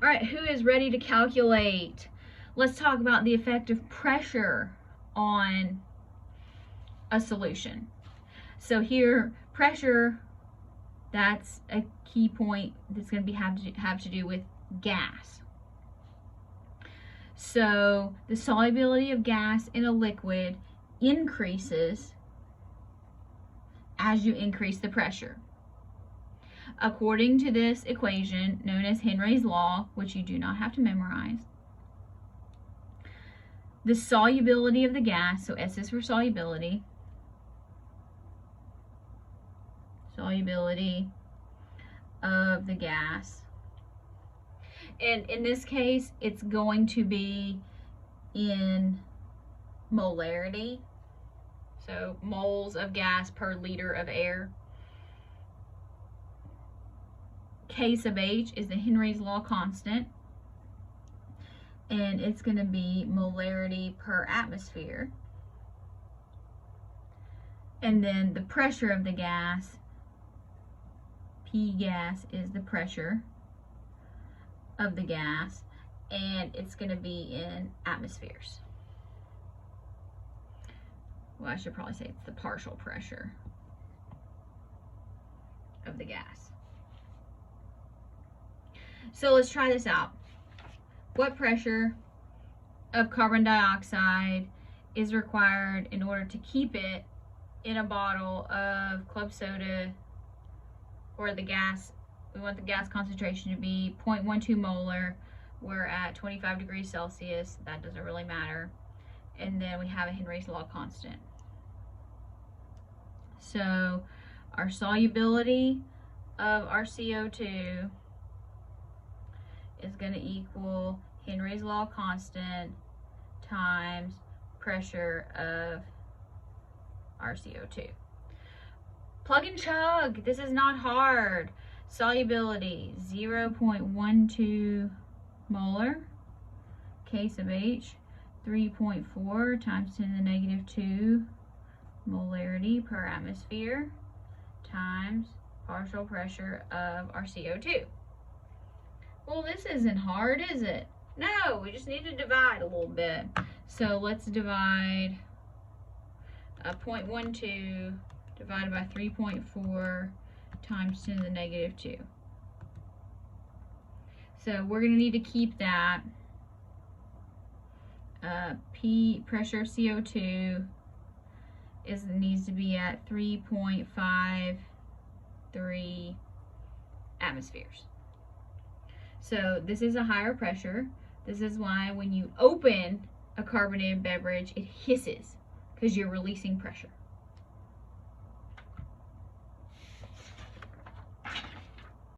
All right, who is ready to calculate? Let's talk about the effect of pressure on a solution. So here, pressure, that's a key point that's going to have to do with gas. So the solubility of gas in a liquid increases as you increase the pressure. According to this equation known as Henry's law, which you do not have to memorize, the solubility of the gas, so S is for solubility, solubility of the gas, and in this case it's going to be in molarity, so moles of gas per liter of air. K sub H is the Henry's law constant, and it's going to be molarity per atmosphere. And then the pressure of the gas, P gas, is the pressure of the gas, and it's going to be in atmospheres. Well, I should probably say it's the partial pressure of the gas. So let's try this out. What pressure of carbon dioxide is required in order to keep it in a bottle of club soda, or the gas? We want the gas concentration to be 0.12 molar. We're at 25 degrees Celsius. That doesn't really matter. And then we have a Henry's law constant. So our solubility of our CO2 is going to equal Henry's law constant times pressure of our CO2. Plug and chug. This is not hard. Solubility 0.12 molar. K sub H 3.4 times 10 to the negative 2 molarity per atmosphere times partial pressure of our CO2. Well, this isn't hard, is it? No, we just need to divide a little bit. So let's divide 0.12 divided by 3.4 times 10 to the negative 2. So we're going to need to keep that. P pressure of CO2 needs to be at 3.53 atmospheres. So this is a higher pressure. This is why when you open a carbonated beverage, it hisses, because you're releasing pressure.